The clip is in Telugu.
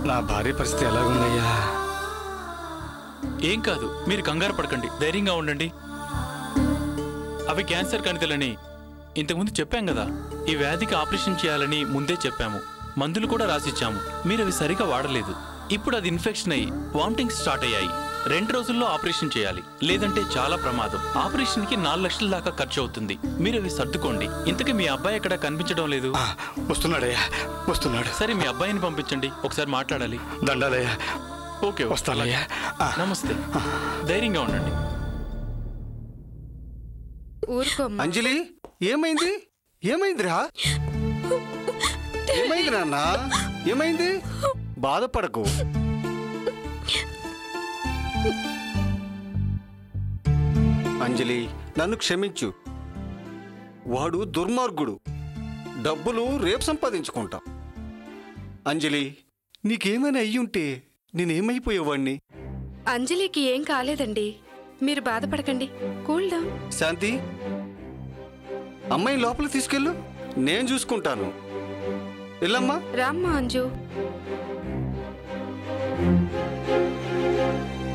నా భార్య పరిస్థితి ఎలాగుందయ్యా? ఏం కాదు, మీరు కంగారు పడకండి, ధైర్యంగా ఉండండి. అవి క్యాన్సర్ కణితులని ఇంతకుముందు చెప్పాం కదా. ఈ వ్యాధికి ఆపరేషన్ చేయాలని ముందే చెప్పాము, మందులు కూడా రాసిచ్చాము. మీరు అవి సరిగా వాడలేదు. ఇప్పుడు అది ఇన్ఫెక్షన్ అయ్యి వామిటింగ్స్ స్టార్ట్ అయ్యాయి. 2 రోజుల్లో ఆపరేషన్ చేయాలి, లేదంటే చాలా ప్రమాదం. ఆపరేషన్కి 4 లక్షల దాకా ఖర్చు అవుతుంది. మీరు అవి సర్దుకోండి. ఇంతకీ మీ అబ్బాయి ఎక్కడ కనిపించడం లేదు? వస్తున్నాడయ్యా, వస్తున్నాడు. సరే, మీ అబ్బాయిని పంపించండి, ఒకసారి మాట్లాడాలి. దండాలయ్యా. ఓకే, వస్తానయ్యా. నమస్తే, ధైర్యంగా ఉండండి. అంజలి, ఏమైంది? ఏమైందిరా? ఏమైంది నాన్న? ఏమైంది? బాధపడకు. అంజలి, నన్ను క్షమించు. వాడు దుర్మార్గుడు. డబ్బులు రేపు సంపాదించుకుంటాం. అంజలి, నీకేమైనా అయ్యుంటే నేనేమైపోయేవాణ్ణి? అంజలికి ఏం కాలేదండి, మీరు బాధపడకండి. Cool down. శాంతి, అమ్మాయి లోపల తీసుకెళ్ళు, నేను చూసుకుంటాను. వెళ్ళమ్మా. రామ్మా అంజు.